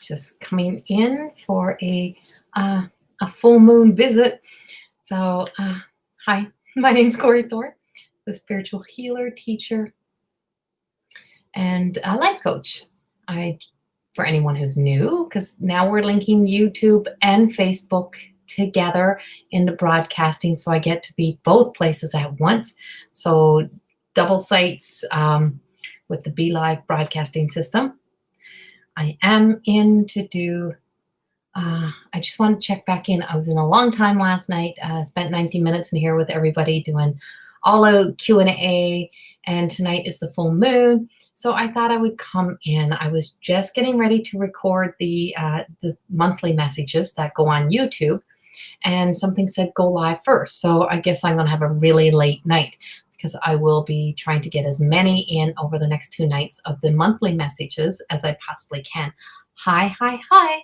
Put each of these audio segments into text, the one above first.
just coming in for a full moon visit. So, hi, my name's Corey Thorne, the spiritual healer, teacher, and a life coach. For anyone who's new, because now we're linking YouTube and Facebook together into broadcasting, so I get to be both places at once. So double sites with the Be Live broadcasting system. I am in to do, I just want to check back in. I was in a long time last night, spent 90 minutes in here with everybody doing all out Q&A, and tonight is the full moon. So I thought I would come in. I was just getting ready to record the monthly messages that go on YouTube, and something said go live first. So I guess I'm going to have a really late night because I will be trying to get as many in over the next 2 nights of the monthly messages as I possibly can. Hi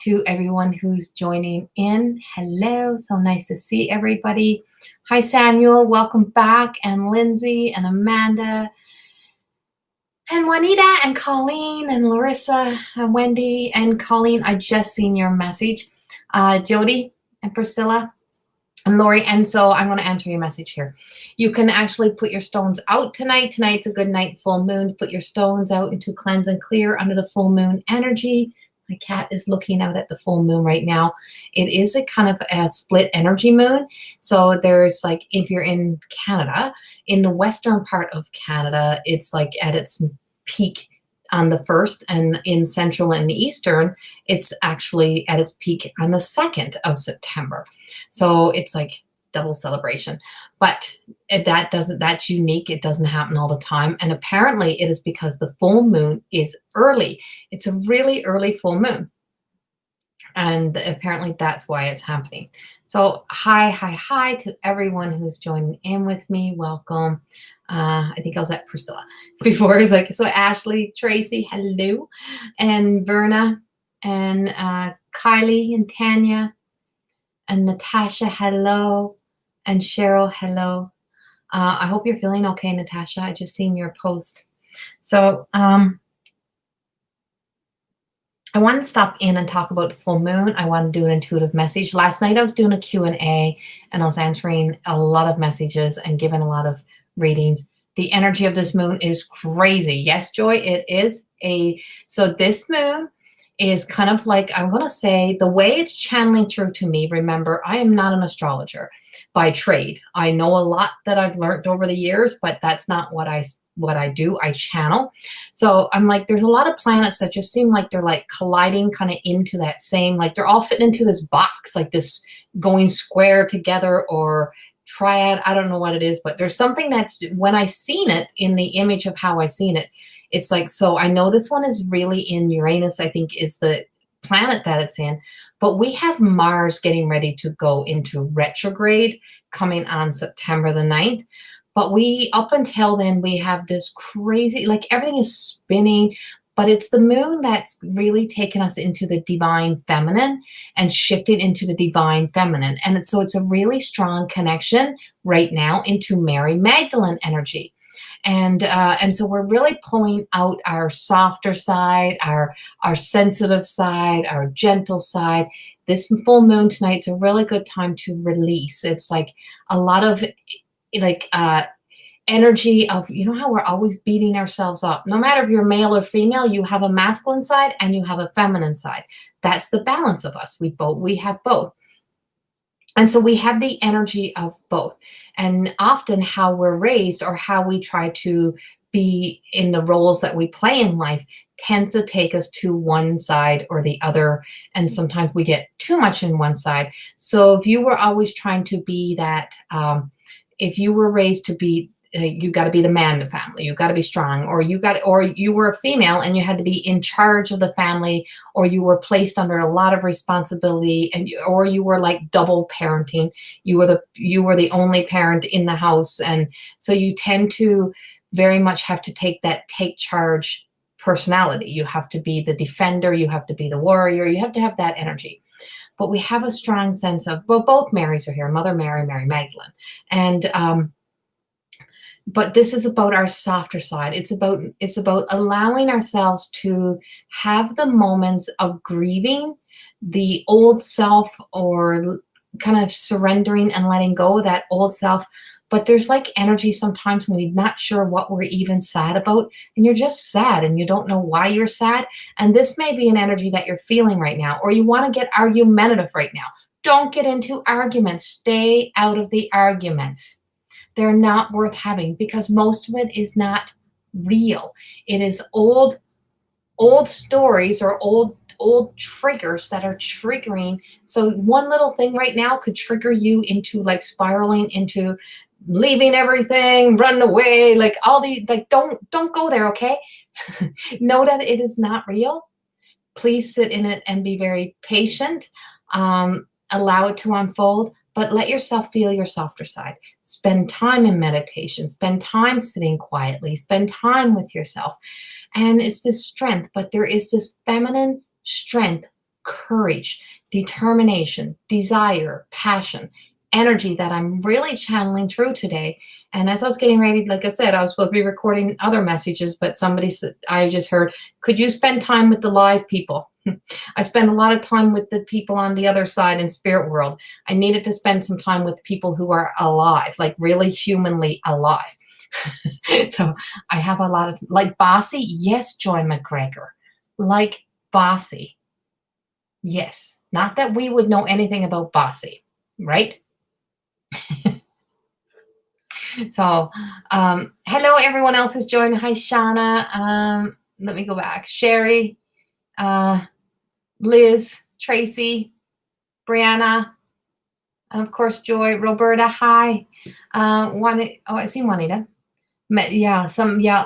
to everyone who's joining in. Hello, so nice to see everybody. Hi, Samuel, welcome back, and Lindsay and Amanda and Juanita and Colleen and Larissa and Wendy and Colleen. I just seen your message. Jody and Priscilla and Lori. And so I'm going to answer your message here. You can actually put your stones out tonight. Tonight's a good night, full moon. Put your stones out and to cleanse and clear under the full moon energy. My cat is looking out at the full moon right now. It is a kind of a split energy moon. So there's like, if you're in Canada, in the western part of Canada, it's like at its peak on the 1st, and in central and the eastern, it's actually at its peak on the 2nd of September. So it's like double celebration. But that's unique. It doesn't happen all the time. And apparently it is because the full moon is early. It's a really early full moon. And apparently that's why it's happening. So hi to everyone who's joining in with me. Welcome. I think I was at Priscilla before. It's like, so Ashley, Tracy, hello. And Verna and Kylie and Tanya and Natasha, hello. And Cheryl, hello. I hope you're feeling okay, Natasha. I just seen your post. So I want to stop in and talk about the full moon. I want to do an intuitive message. Last night I was doing a Q&A, and I was answering a lot of messages and giving a lot of readings. The energy of this moon is crazy. Yes, Joy, it is so this moon is kind of like, I'm going to say, the way it's channeling through to me. Remember, I am not an astrologer by trade. I know a lot that I've learned over the years, but that's not what I do. I channel. So I'm like, there's a lot of planets that just seem like they're like colliding kind of into that same, like they're all fitting into this box, like this going square together or triad. I don't know what it is, but there's something that's, when I seen it in the image of how I seen it, it's like, so I know this one is really in Uranus, I think is the planet that it's in, but we have Mars getting ready to go into retrograde coming on September the 9th. But up until then, we have this crazy, like everything is spinning, but it's the moon that's really taken us into the divine feminine and shifted into the divine feminine. And so it's a really strong connection right now into Mary Magdalene energy. And so we're really pulling out our softer side, our sensitive side, our gentle side. This full moon tonight's a really good time to release. It's like a lot of like energy of, you know how we're always beating ourselves up. No matter if you're male or female, you have a masculine side and you have a feminine side. That's the balance of us. We have both. And so we have the energy of both. And often how we're raised or how we try to be in the roles that we play in life tends to take us to one side or the other. And sometimes we get too much in one side. So if you were always trying to be that, if you were raised to be, you got to be the man in the family, you got to be strong, or you were a female and you had to be in charge of the family, or you were placed under a lot of responsibility, or you were like double parenting, you were the only parent in the house. And so you tend to very much have to take charge personality. You have to be the defender, you have to be the warrior, you have to have that energy. But we have a strong sense of, well, both Marys are here, Mother Mary, Mary Magdalene. And but this is about our softer side. It's about allowing ourselves to have the moments of grieving the old self, or kind of surrendering and letting go of that old self. But there's like energy sometimes when we're not sure what we're even sad about, and you're just sad and you don't know why you're sad. And this may be an energy that you're feeling right now, or you want to get argumentative right now. Don't get into arguments. Stay out of the arguments. They're not worth having, because most of it is not real. It is old stories, or old triggers that are triggering. So one little thing right now could trigger you into like spiraling into leaving everything, running away, like all the, like, don't go there, okay? Know that it is not real. Please sit in it and be very patient. Allow it to unfold, but let yourself feel your softer side. Spend time in meditation, spend time sitting quietly, spend time with yourself. And it's this strength, but there is this feminine strength, courage, determination, desire, passion, energy that I'm really channeling through today. And as I was getting ready, like I said, I was supposed to be recording other messages, but somebody said, I just heard, could you spend time with the live people? I spend a lot of time with the people on the other side in spirit world. I needed to spend some time with people who are alive, like really humanly alive. So I have a lot of, like Bossy. Yes, Joy McGregor. Like Bossy. Yes. Not that we would know anything about Bossy, right? So, hello, everyone else who's joined. Hi, Shauna. Let me go back. Sherry, Liz, Tracy, Brianna, and of course, Joy, Roberta. Hi. Juanita. Oh, I see Juanita. Yeah,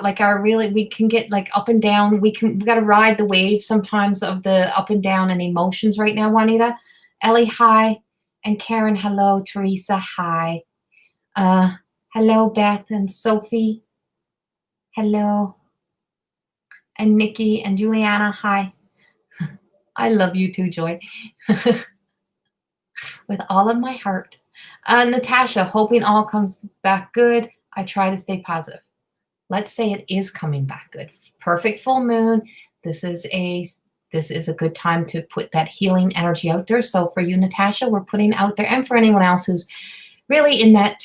like we can get like up and down. We got to ride the wave sometimes of the up and down and emotions right now, Juanita. Ellie, hi. And Karen, hello. Teresa, hi. Hello, Beth and Sophie. Hello. And Nikki and Juliana, hi. I love you too, Joy. With all of my heart. Natasha, hoping all comes back good. I try to stay positive. Let's say it is coming back good. Perfect full moon. This is a good time to put that healing energy out there. So for you, Natasha, we're putting out there, and for anyone else who's really in that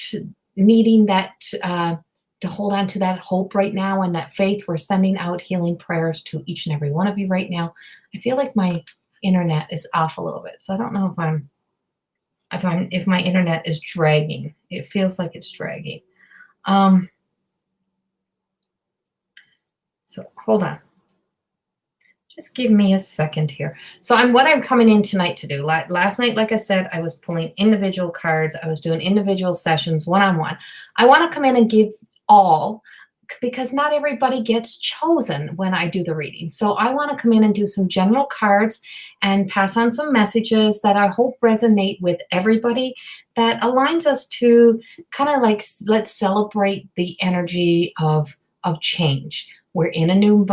needing that to hold on to that hope right now and that faith, we're sending out healing prayers to each and every one of you right now. I feel like my internet is off a little bit, so I don't know if my internet is dragging. It feels like it's dragging. So hold on. Just give me a second here. So what I'm coming in tonight to do. Last night, like I said, I was pulling individual cards. I was doing individual sessions, one-on-one. I want to come in and give all, because not everybody gets chosen when I do the reading. So I want to come in and do some general cards and pass on some messages that I hope resonate with everybody, that aligns us to kind of like, let's celebrate the energy of change. We're in a new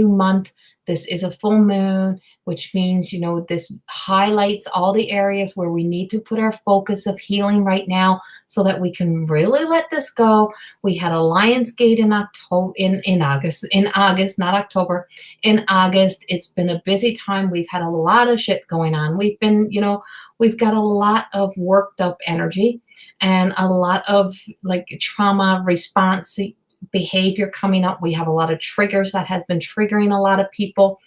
month. This is a full moon, which means, this highlights all the areas where we need to put our focus of healing right now, so that we can really let this go. We had a Lionsgate in August, not October, in August. It's been a busy time. We've had a lot of shit going on. We've got a lot of worked up energy and a lot of like trauma response behavior coming up. We have a lot of triggers that has been triggering a lot of people,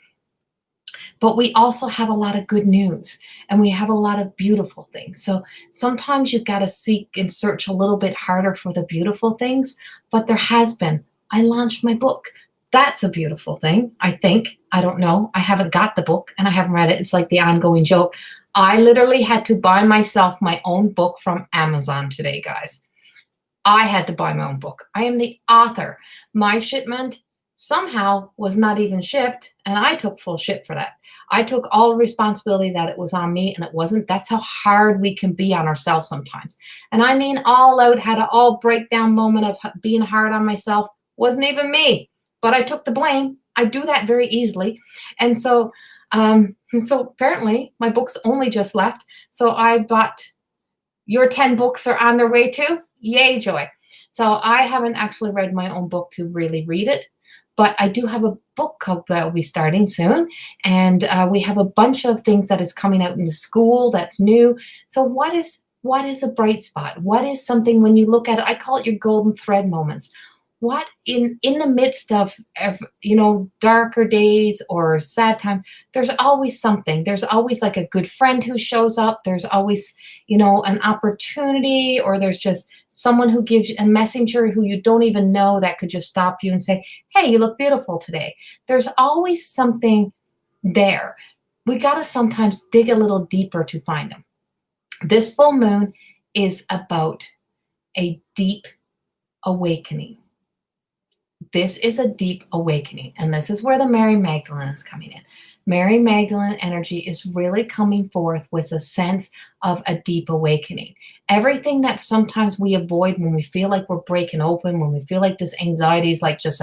but we also have a lot of good news, and we have a lot of beautiful things. So sometimes you've got to seek and search a little bit harder for the beautiful things, but there has been. I launched my book. That's a beautiful thing, I think. I don't know. I haven't got the book and I haven't read it. It's like the ongoing joke. I literally had to buy myself my own book from Amazon today, guys. I had to buy my own book. I am the author. My shipment somehow was not even shipped, and I took full ship for that. I took all responsibility that it was on me, and it wasn't. That's how hard we can be on ourselves sometimes. And I mean, all out, had an all breakdown moment of being hard on myself. Wasn't even me, but I took the blame. I do that very easily. And so apparently my books only just left. So I bought, your 10 books are on their way too. Yay, Joy. So I haven't actually read my own book to really read it, but I do have a book club that will be starting soon, and we have a bunch of things that is coming out in the school that's new. So what is a bright spot? What is something when you look at it? I call it your golden thread moments. What in the midst of darker days or sad times, there's always something. There's always like a good friend who shows up. There's always an opportunity, or there's just someone who gives you a messenger who you don't even know that could just stop you and say, hey, you look beautiful today. There's always something there. We got to sometimes dig a little deeper to find them. This full moon is about a deep awakening. This is a deep awakening, and this is where the Mary Magdalene is coming in. Mary Magdalene energy is really coming forth with a sense of a deep awakening. Everything that sometimes we avoid when we feel like we're breaking open, when we feel like this anxiety is just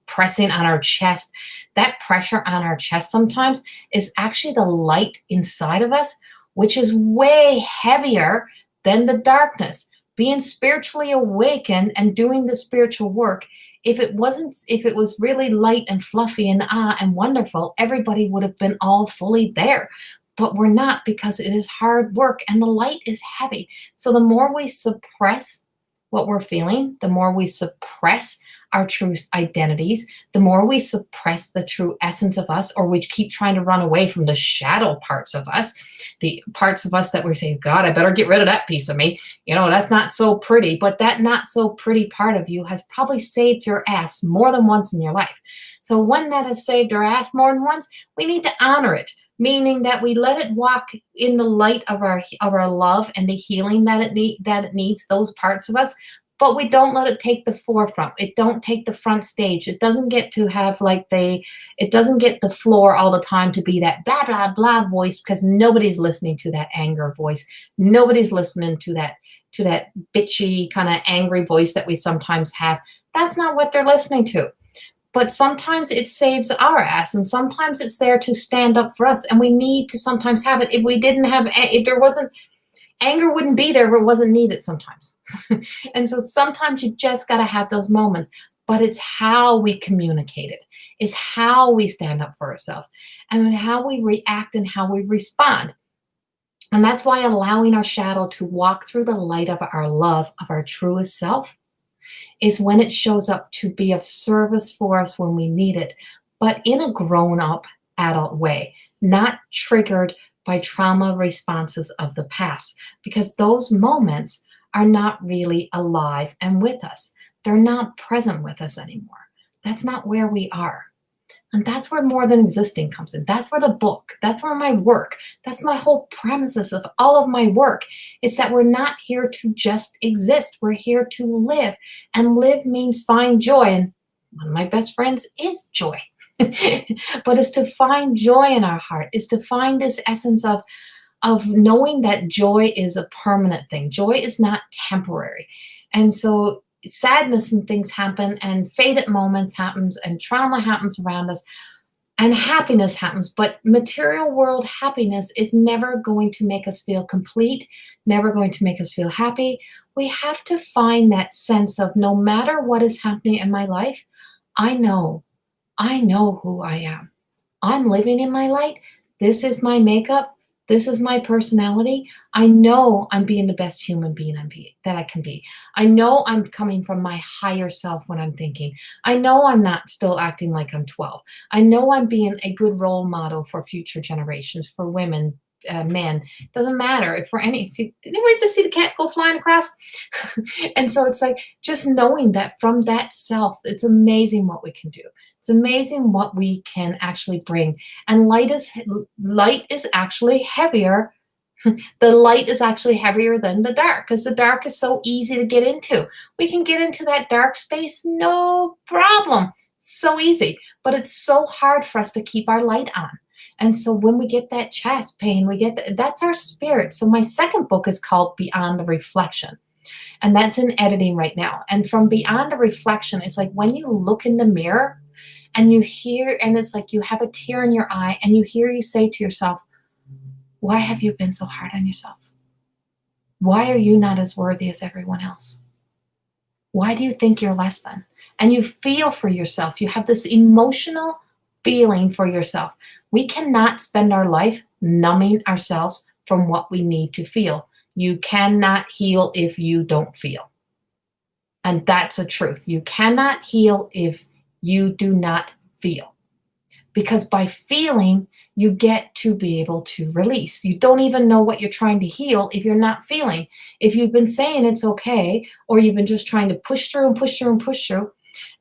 pressing on our chest, that pressure on our chest sometimes is actually the light inside of us, which is way heavier than the darkness. Being spiritually awakened and doing the spiritual work, if it was really light and fluffy and wonderful, everybody would have been all fully there. But we're not, because it is hard work and the light is heavy. So the more we suppress what we're feeling, the more we suppress our true identities, the more we suppress the true essence of us, or we keep trying to run away from the shadow parts of us, the parts of us that we're saying, God, I better get rid of that piece of me. That's not so pretty. But that not so pretty part of you has probably saved your ass more than once in your life. So when that has saved our ass more than once, we need to honor it, meaning that we let it walk in the light of our love and the healing that it needs, those parts of us. But we don't let it take the forefront. It don't take the front stage. It doesn't get to have it doesn't get the floor all the time to be that blah, blah, blah voice, because nobody's listening to that anger voice. Nobody's listening to that bitchy kind of angry voice that we sometimes have. That's not what they're listening to. But sometimes it saves our ass, and sometimes it's there to stand up for us. And we need to sometimes have it. If there wasn't, anger wouldn't be there if it wasn't needed sometimes. And so sometimes you just got to have those moments. But it's how we communicate it. It's how we stand up for ourselves, and how we react and how we respond. And that's why allowing our shadow to walk through the light of our love, of our truest self, is when it shows up to be of service for us when we need it, but in a grown-up adult way, not triggered by trauma responses of the past, because those moments are not really alive and with us. They're not present with us anymore. That's not where we are. And that's where more than existing comes in. That's where the book, that's where my work, that's my whole premises of all of my work, is that we're not here to just exist. We're here to live. And live means find joy. And one of my best friends is joy. But it's to find joy in our heart, is to find this essence of knowing that joy is a permanent thing. Joy is not temporary. And so sadness and things happen, and faded moments happens, and trauma happens around us, and happiness happens. But material world happiness is never going to make us feel complete, never going to make us feel happy. We have to find that sense of, no matter what is happening in my life, I know who I am. I'm living in my light. This is my makeup. This is my personality. I know I'm being the best human being that I can be. I know I'm coming from my higher self when I'm thinking. I know I'm not still acting like I'm 12. I know I'm being a good role model for future generations, for women, men. Doesn't matter if we're any. Did anybody just see the cat go flying across? And so it's just knowing that from that self, it's amazing what we can do. It's amazing what we can actually bring. And light is actually heavier. The light is actually heavier than the dark, because the dark is so easy to get into. We can get into that dark space, no problem. So easy. But it's so hard for us to keep our light on. And so when we get that chest pain, that's our spirit. So my second book is called Beyond the Reflection. And that's in editing right now. And from Beyond the Reflection, it's like when you look in the mirror and you hear, and it's like you have a tear in your eye, and you hear you say to yourself, why have you been so hard on yourself? Why are you not as worthy as everyone else? Why do you think you're less than? And you feel for yourself. You have this emotional feeling for yourself. We cannot spend our life numbing ourselves from what we need to feel. You cannot heal if you don't feel. And that's a truth. You cannot heal if you do not feel. Because by feeling, you get to be able to release. You don't even know what you're trying to heal if you're not feeling. If you've been saying it's okay, or you've been just trying to push through and push through and push through.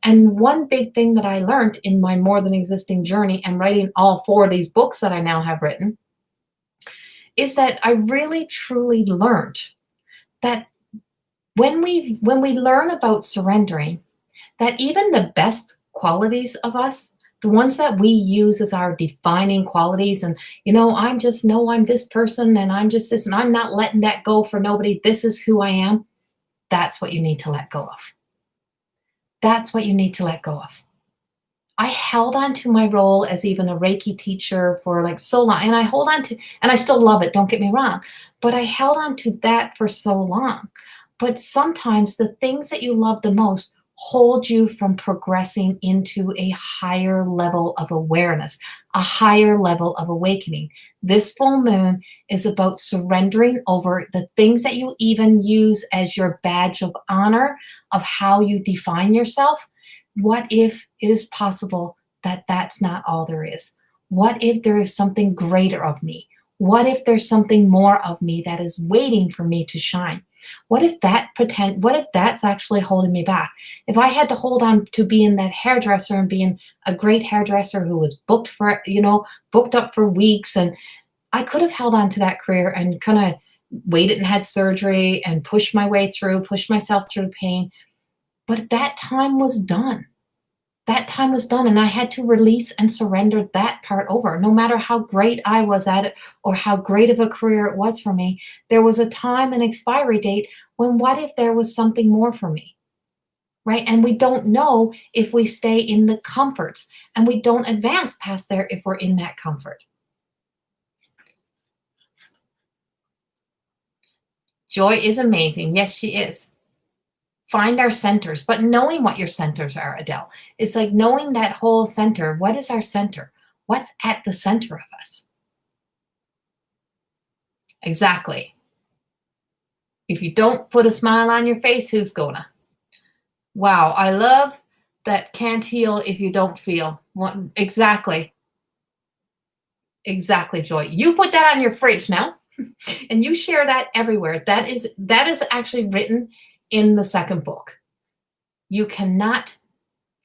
And one big thing that I learned in my more than existing journey and writing all 4 of these books that I now have written is that I really truly learned that when we learn about surrendering, that even the best qualities of us, the ones that we use as our defining qualities, and I'm just no, I'm this person, and I'm just this, and I'm not letting that go for nobody. This is who I am. That's what you need to let go of. That's what you need to let go of. I held on to my role as even a Reiki teacher for like so long, and I hold on to, and I still love it, don't get me wrong, but I held on to that for so long. But sometimes the things that you love the most hold you from progressing into a higher level of awareness, a higher level of awakening. This full moon is about surrendering over the things that you even use as your badge of honor of how you define yourself. What if it is possible that that's not all there is? What if there is something greater of me? What if there's something more of me that is waiting for me to shine? What if that's actually holding me back? If I had to hold on to being that hairdresser and being a great hairdresser who was booked up for weeks, and I could have held on to that career and kind of waited and had surgery and pushed myself through pain. But that time was done. That time was done, and I had to release and surrender that part over. No matter how great I was at it or how great of a career it was for me, there was a time and expiry date when what if there was something more for me, right? And we don't know if we stay in the comforts, and we don't advance past there if we're in that comfort. Joy is amazing. Yes, she is. Find our centers, but knowing what your centers are, Adele, it's like knowing that whole center. What is our center? What's at the center of us? Exactly. If you don't put a smile on your face, who's gonna? Wow, I love that. Can't heal if you don't feel. Exactly. Exactly, Joy. You put that on your fridge now, and you share that everywhere. That is actually written in the second book. You cannot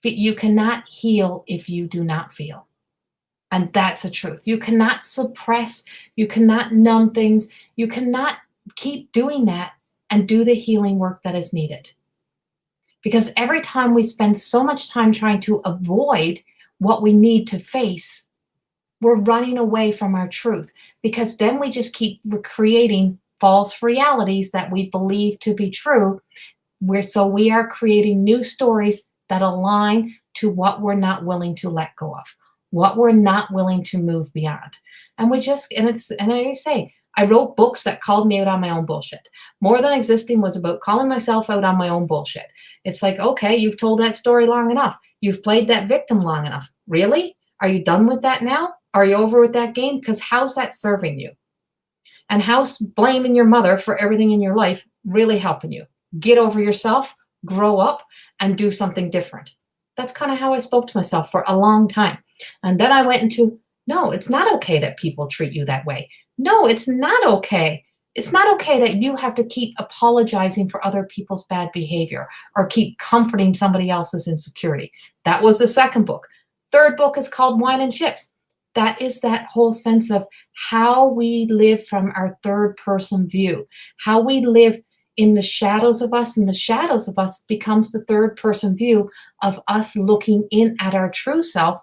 heal if you do not feel. And that's a truth. You cannot suppress, you cannot numb things, you cannot keep doing that and do the healing work that is needed. Because every time we spend so much time trying to avoid what we need to face, we're running away from our truth, because then we just keep creating false realities that we believe to be true. We are creating new stories that align to what we're not willing to let go of, what we're not willing to move beyond. And I say, I wrote books that called me out on my own bullshit. More Than Existing was about calling myself out on my own bullshit. It's like, okay, you've told that story long enough. You've played that victim long enough. Really? Are you done with that now? Are you over with that game? Because how's that serving you? And how's blaming your mother for everything in your life really helping you? Get over yourself, grow up, and do something different. That's kind of how I spoke to myself for a long time. And then I went into, no, it's not okay that people treat you that way. No, it's not okay. It's not okay that you have to keep apologizing for other people's bad behavior or keep comforting somebody else's insecurity. That was the second book. Third book is called Wine and Chips. That is that whole sense of how we live from our third person view, how we live in the shadows of us, and the shadows of us becomes the third person view of us looking in at our true self.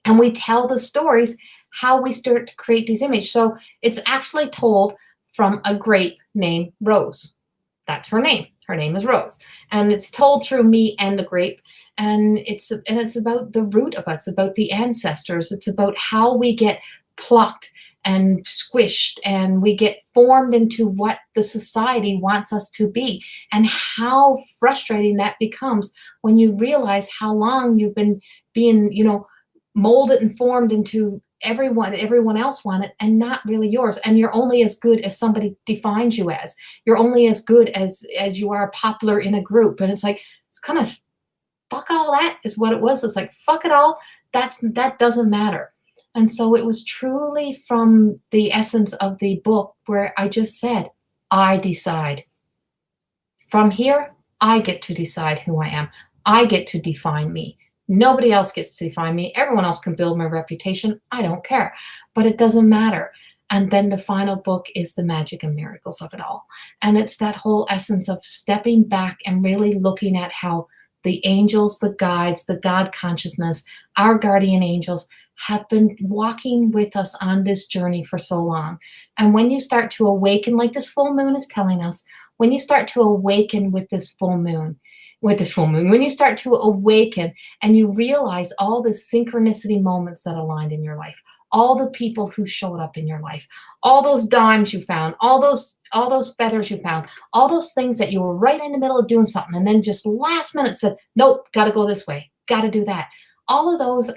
And we tell the stories how we start to create these images. So it's actually told from a grape named Rose. That's her name. Her name is Rose. And it's told through me and the grape. And it's about the root of us, about the ancestors. It's about how we get plucked and squished, and we get formed into what the society wants us to be. And how frustrating that becomes when you realize how long you've been being, molded and formed into everyone else wanted, and not really yours. And you're only as good as somebody defines you as. You're only as good as you are popular in a group. And it's like, it's kind of, fuck all that is what it was. It's like, fuck it all. That doesn't matter. And so it was truly from the essence of the book where I just said, I decide. From here, I get to decide who I am. I get to define me. Nobody else gets to define me. Everyone else can build my reputation. I don't care. But it doesn't matter. And then the final book is the magic and miracles of it all. And it's that whole essence of stepping back and really looking at how the angels, the guides, the God consciousness, our guardian angels have been walking with us on this journey for so long. And when you start to awaken, like this full moon is telling us, when you start to awaken with this full moon, when you start to awaken and you realize all the synchronicity moments that aligned in your life, all the people who showed up in your life, all those dimes you found, all those feathers you found, all those things that you were right in the middle of doing something and then just last minute said, nope, got to go this way, got to do that. All of those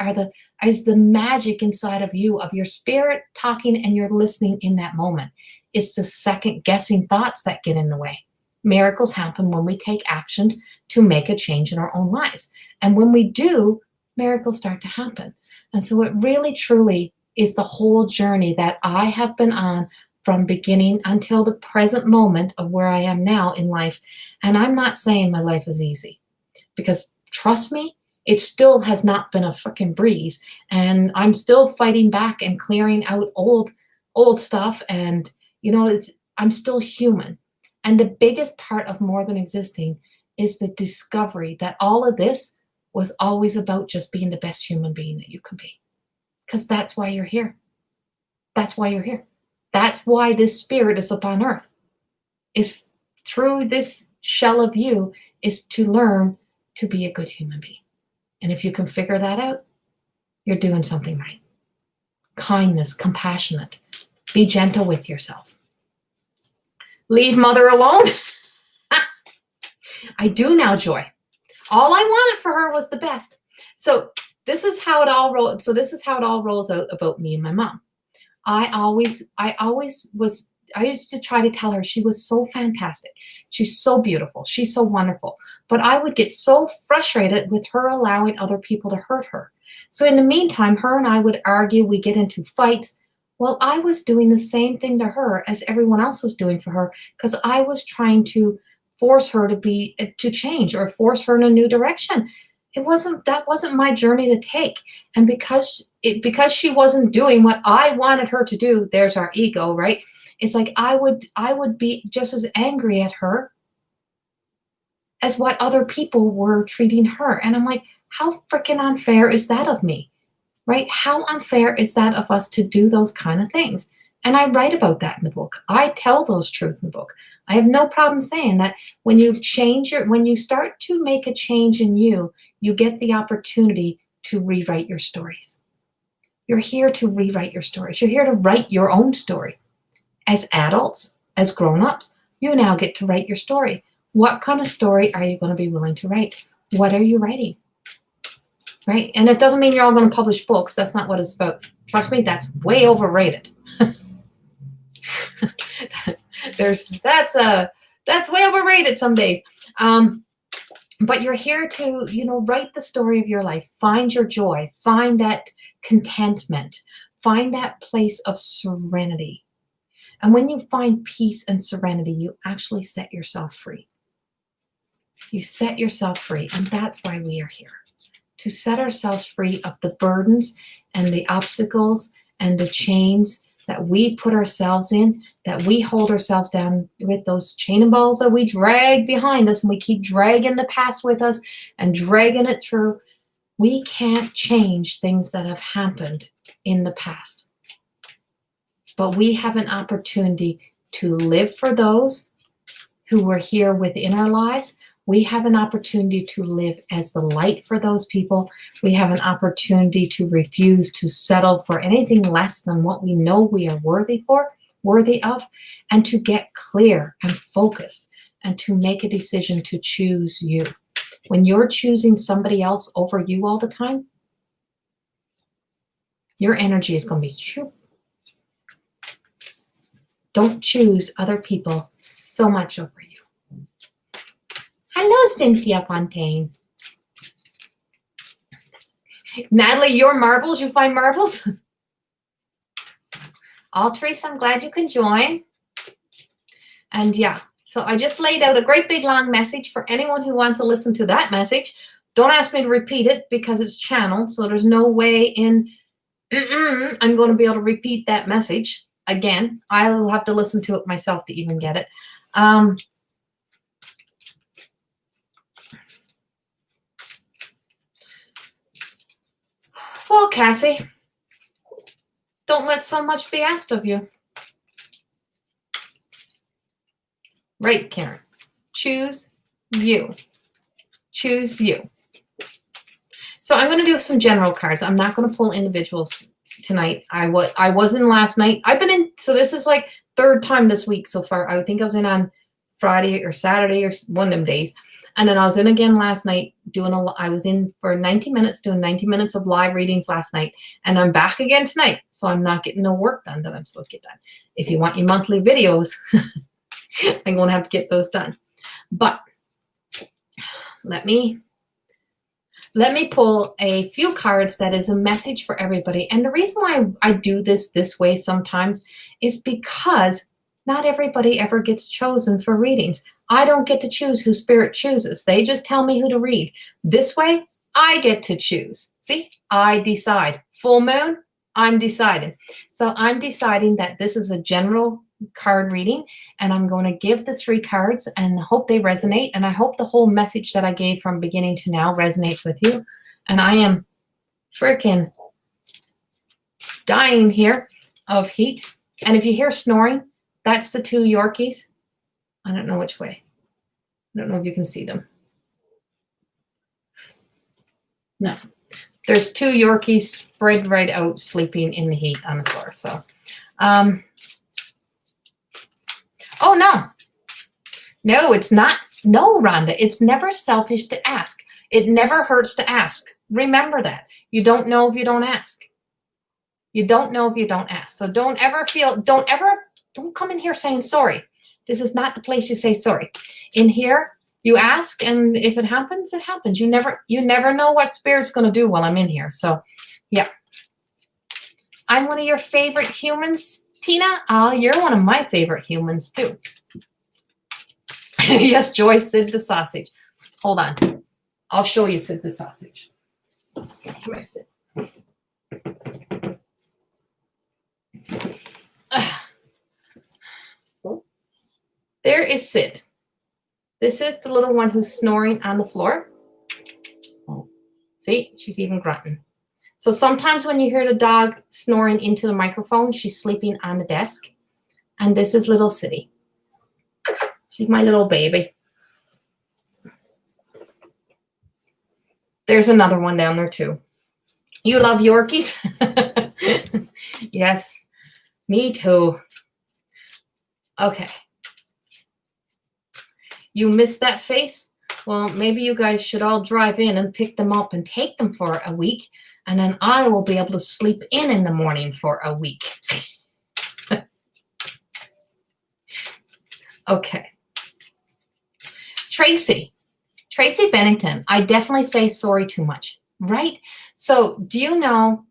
is the magic inside of you, of your spirit talking and you're listening in that moment. It's the second guessing thoughts that get in the way. Miracles happen when we take actions to make a change in our own lives. And when we do, miracles start to happen. And so it really, truly is the whole journey that I have been on from beginning until the present moment of where I am now in life. And I'm not saying my life is easy, because trust me, it still has not been a freaking breeze. And I'm still fighting back and clearing out old stuff. And, I'm still human. And the biggest part of more than existing is the discovery that all of this was always about just being the best human being that you can be. Because that's why you're here. That's why you're here. That's why this spirit is upon earth. Is through this shell of you is to learn to be a good human being. And if you can figure that out, you're doing something right. Kindness, compassionate. Be gentle with yourself. Leave mother alone. I do now, Joy. All I wanted for her was the best. So this is how it all rolls. So this is how it all rolls out about me and my mom. I used to try to tell her she was so fantastic. She's so beautiful. She's so wonderful. But I would get so frustrated with her allowing other people to hurt her. So in the meantime, her and I would argue. We get into fights. Well, I was doing the same thing to her as everyone else was doing for her, because I was trying to force her to change or force her in a new direction. That wasn't my journey to take. And because she wasn't doing what I wanted her to do, there's our ego, right? It's like I would be just as angry at her as what other people were treating her. And I'm like, how freaking unfair is that of me? Right? How unfair is that of us to do those kind of things? And I write about that in the book. I tell those truths in the book. I have no problem saying that when you start to make a change in you, you get the opportunity to rewrite your stories. You're here to rewrite your stories. You're here to write your own story. As adults, as grown-ups, you now get to write your story. What kind of story are you going to be willing to write? What are you writing? Right? And it doesn't mean you're all going to publish books. That's not what it's about. Trust me, that's way overrated. That's way overrated some days. But you're here to, write the story of your life. Find your joy. Find that contentment. Find that place of serenity. And when you find peace and serenity, you actually set yourself free. You set yourself free. And that's why we are here. To set ourselves free of the burdens and the obstacles and the chains that we put ourselves in, that we hold ourselves down with, those chain and balls that we drag behind us, and we keep dragging the past with us and dragging it through. We can't change things that have happened in the past. But we have an opportunity to live for those who were here within our lives. we have an opportunity to live as the light for those people. We have an opportunity to refuse to settle for anything less than what we know we are worthy of, and to get clear and focused and to make a decision to choose you. When you're choosing somebody else over you all the time, your energy is going to be shoo. Don't choose other people so much over you. Hello, Cynthia Fontaine. Natalie, your marbles, you find marbles? Altrice, I'm glad you can join. And yeah, so I just laid out a great big long message for anyone who wants to listen to that message. Don't ask me to repeat it because it's channeled, so there's no way in I'm going to be able to repeat that message again. I'll have to listen to it myself to even get it. Well, Cassie, don't let so much be asked of you. Right, Karen. Choose you. Choose you. So I'm going to do some general cards. I'm not going to pull individuals tonight. I was in last night. I've been in, so this is like third time this week so far. I think I was in on Friday or Saturday or one of them days. And then I was in again last night I was in for 90 minutes, doing 90 minutes of live readings last night. And I'm back again tonight. So I'm not getting no work done that I'm supposed to get done. If you want your monthly videos, I'm going to have to get those done. But let me pull a few cards that is a message for everybody. And the reason why I do this way sometimes is because not everybody ever gets chosen for readings. I don't get to choose who Spirit chooses. They just tell me who to read. This way, I get to choose. See, I decide. Full moon, I'm deciding. So I'm deciding that this is a general card reading, and I'm going to give the 3 cards and hope they resonate. And I hope the whole message that I gave from beginning to now resonates with you. And I am freaking dying here of heat. And if you hear snoring, that's the 2 Yorkies. I don't know which way. I don't know if you can see them. No. There's 2 Yorkies spread right out sleeping in the heat on the floor. So, oh, no. No, it's not. No, Rhonda, it's never selfish to ask. It never hurts to ask. Remember that. You don't know if you don't ask. You don't know if you don't ask. So don't come in here saying sorry. This is not the place you say sorry. In here, you ask, and if it happens, it happens. You never know what Spirit's going to do while I'm in here. So, yeah. I'm one of your favorite humans, Tina. Oh, you're one of my favorite humans, too. Yes, Joyce, Sid the sausage. Hold on. I'll show you Sid the sausage. Come here, Sid. There is Sid. This is the little one who's snoring on the floor. See, she's even grunting. So sometimes when you hear the dog snoring into the microphone, she's sleeping on the desk. And this is little Siddy. She's my little baby. There's another one down there too. You love Yorkies? Yes, me too. Okay. You missed that face? Well, maybe you guys should all drive in and pick them up and take them for a week. And then I will be able to sleep in the morning for a week. Okay. Tracy Bennington, I definitely say sorry too much, right? So do you know,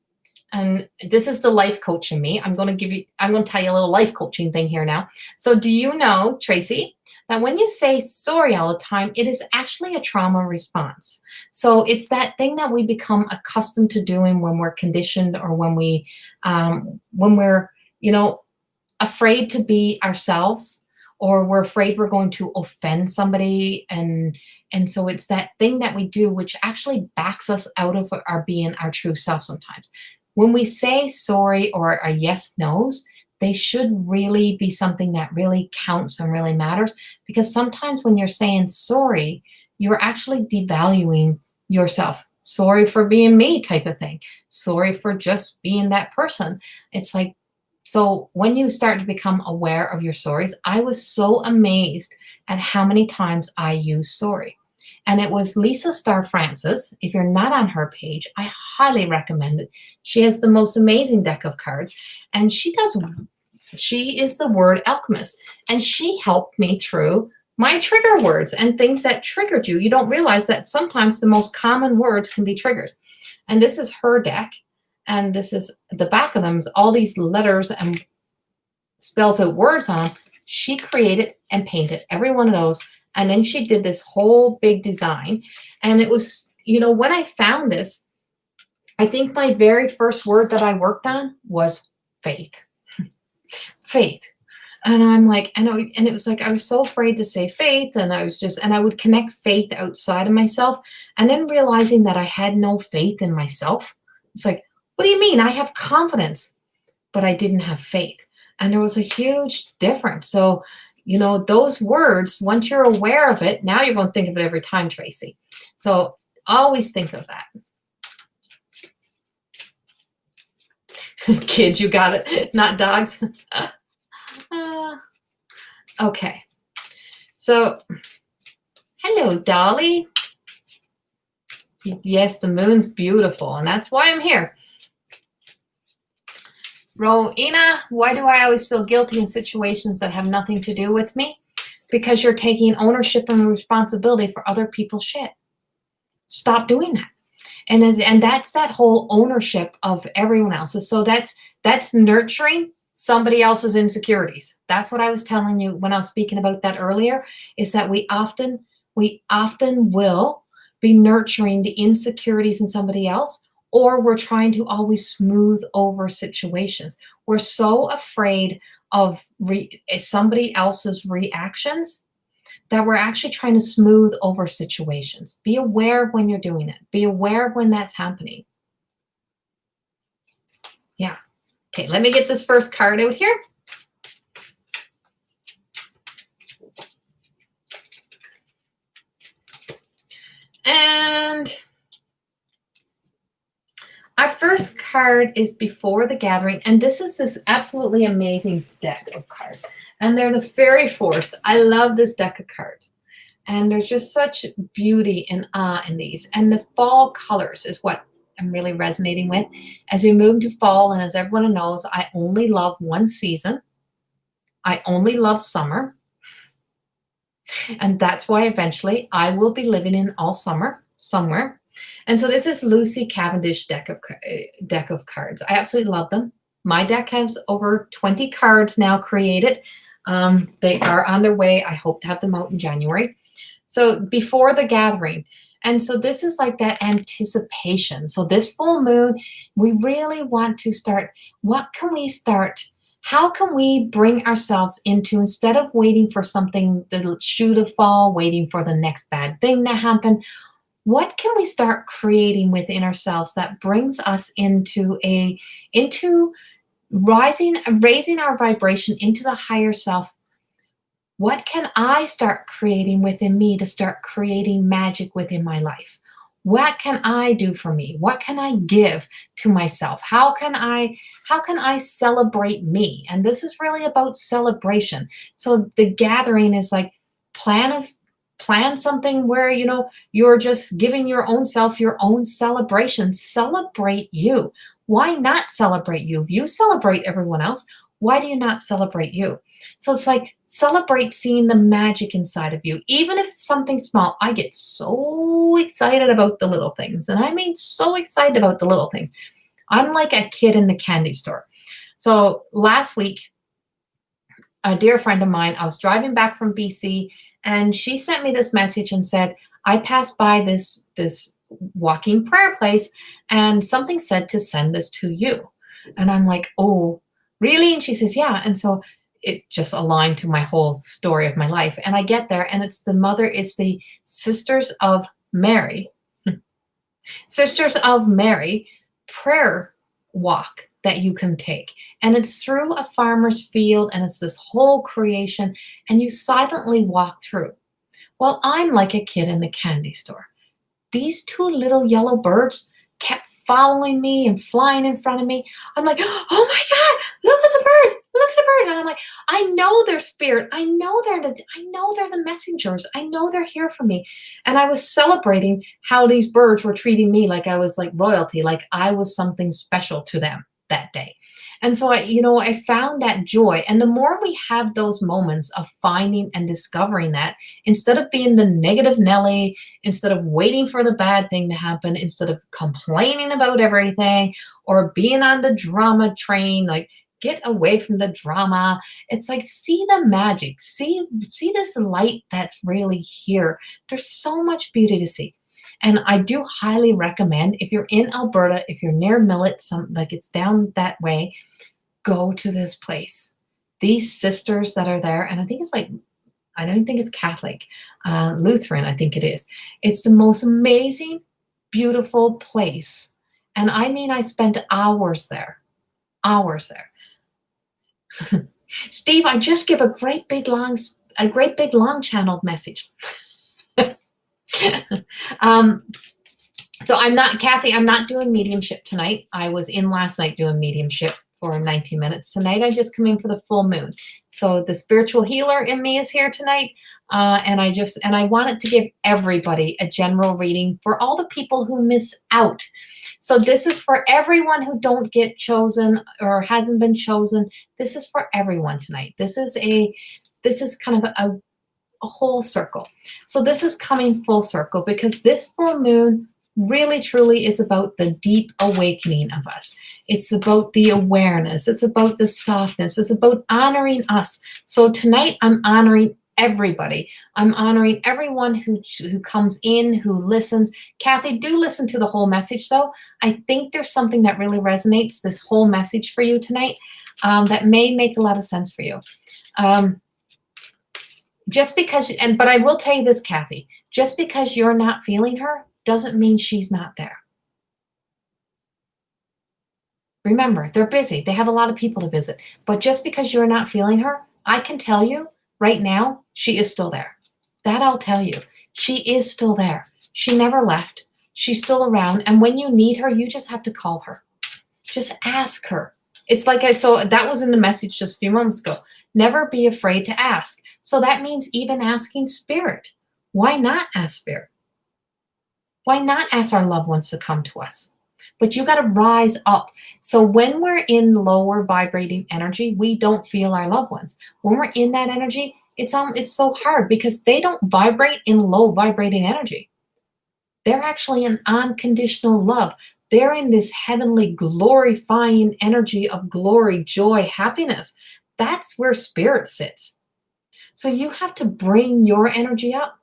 and this is the life coach in me. I'm going to tell you a little life coaching thing here now. So do you know, Tracy, that when you say sorry all the time, it is actually a trauma response. So it's that thing that we become accustomed to doing when we're conditioned or when we're, afraid to be ourselves, or we're afraid we're going to offend somebody. And so it's that thing that we do, which actually backs us out of our being our true self sometimes. When we say sorry or a yes, no's, they should really be something that really counts and really matters. Because sometimes when you're saying sorry, you're actually devaluing yourself. Sorry for being me type of thing. Sorry for just being that person. It's like, so when you start to become aware of your sorries, I was so amazed at how many times I use sorry. And it was Lisa Starr Francis. If you're not on her page, I highly recommend it. She has the most amazing deck of cards, and she is the word alchemist, and she helped me through my trigger words and things that triggered you. You don't realize that sometimes the most common words can be triggers. And this is her deck, and this is the back of them, is all these letters and spells out words on them. She created and painted every one of those, and then she did this whole big design. And it was, when I found this, I think my very first word that I worked on was faith. Faith. And I'm like, and it was like, I was so afraid to say faith. And I would connect faith outside of myself. And then realizing that I had no faith in myself. It's like, what do you mean? I have confidence, but I didn't have faith. And there was a huge difference. So, those words, once you're aware of it, now you're going to think of it every time, Tracy. So always think of that. Kids, you got it. Not dogs. Okay. So, hello, Dolly. Yes, the moon's beautiful, and that's why I'm here. Rowena, why do I always feel guilty in situations that have nothing to do with me? Because you're taking ownership and responsibility for other people's shit. Stop doing that. And that's that whole ownership of everyone else's. So that's nurturing somebody else's insecurities. That's what I was telling you when I was speaking about that earlier, is that we often will be nurturing the insecurities in somebody else, or we're trying to always smooth over situations. We're so afraid of somebody else's reactions that we're actually trying to smooth over situations. Be aware of when you're doing it. Be aware of when that's happening. Yeah. Okay, let me get this first card out here. And our first card is Before the Gathering. And this is this absolutely amazing deck of cards. And they're the Fairy Forest. I love this deck of cards. And there's just such beauty and awe in these. And the fall colors is what I'm really resonating with. As we move to fall, and as everyone knows, I only love one season. I only love summer. And that's why eventually I will be living in all summer somewhere. And so this is Lucy Cavendish deck of cards. I absolutely love them. My deck has over 20 cards now created. They are on their way. I hope to have them out in January. So Before the Gathering. And so this is like that anticipation. So this full moon, we really want to start. What can we start? How can we bring ourselves into, instead of waiting for something, the shoe to fall, waiting for the next bad thing to happen, what can we start creating within ourselves that brings us into raising our vibration into the higher self? What can I start creating within me to start creating magic within my life? What can I do for me? What can I give to myself? How can I celebrate me? And this is really about celebration. So the gathering is like plan something where, you're just giving your own self your own celebration. Celebrate you. Why not celebrate you? If you celebrate everyone else, why do you not celebrate you? So it's like, celebrate seeing the magic inside of you. Even if it's something small, I get so excited about the little things. And I mean so excited about the little things. I'm like a kid in the candy store. So last week, a dear friend of mine, I was driving back from BC, and she sent me this message and said, I passed by this walking prayer place, and something said to send this to you. And I'm like, oh, really? And she says, yeah. And so it just aligned to my whole story of my life. And I get there, and it's the Sisters of Mary, Sisters of Mary prayer walk that you can take. And it's through a farmer's field, and it's this whole creation, and you silently walk through. Well, I'm like a kid in a candy store. These two little yellow birds kept following me and flying in front of me. I'm like, oh my God, look at the birds, look at the birds. And I'm like, I know their spirit. I know they're the messengers. I know they're here for me. And I was celebrating how these birds were treating me like I was like royalty, like I was something special to them that day. And so I found that joy. And the more we have those moments of finding and discovering that, instead of being the negative Nelly, instead of waiting for the bad thing to happen, instead of complaining about everything or being on the drama train, like get away from the drama. It's like see the magic, see this light that's really here. There's so much beauty to see. And I do highly recommend if you're in Alberta, if you're near Millet, like it's down that way, go to this place. These sisters that are there, and I think it's like, I don't think it's Catholic, Lutheran, I think it is. It's the most amazing, beautiful place. And I mean, I spent hours there, hours there. Steve, I just give a great big long channeled message. So I'm not, Kathy, I'm not doing mediumship tonight. I was in last night doing mediumship for 19 minutes. Tonight, I just come in for the full moon. So the spiritual healer in me is here tonight. And I wanted to give everybody a general reading for all the people who miss out. So this is for everyone who don't get chosen or hasn't been chosen. This is for everyone tonight. This is kind of a whole circle. So this is coming full circle because this full moon really truly is about the deep awakening of us. It's about the awareness. It's about the softness. It's about honoring us. So tonight I'm honoring everybody. I'm honoring everyone who comes in, who listens. Kathy, do listen to the whole message though. I think there's something that really resonates, this whole message for you tonight, that may make a lot of sense for you. Just because, but I will tell you this, Kathy, just because you're not feeling her doesn't mean she's not there. Remember, they're busy. They have a lot of people to visit. But just because you're not feeling her, I can tell you right now, she is still there. That I'll tell you. She is still there. She never left. She's still around. And when you need her, you just have to call her. Just ask her. It's like that was in the message just a few moments ago. Never be afraid to ask. So that means even asking spirit. Why not ask spirit? Why not ask our loved ones to come to us? But you got to rise up. So when we're in lower vibrating energy, we don't feel our loved ones. When we're in that energy, it's so hard because they don't vibrate in low vibrating energy. They're actually in unconditional love. They're in this heavenly glorifying energy of glory, joy, happiness. That's where spirit sits. So you have to bring your energy up.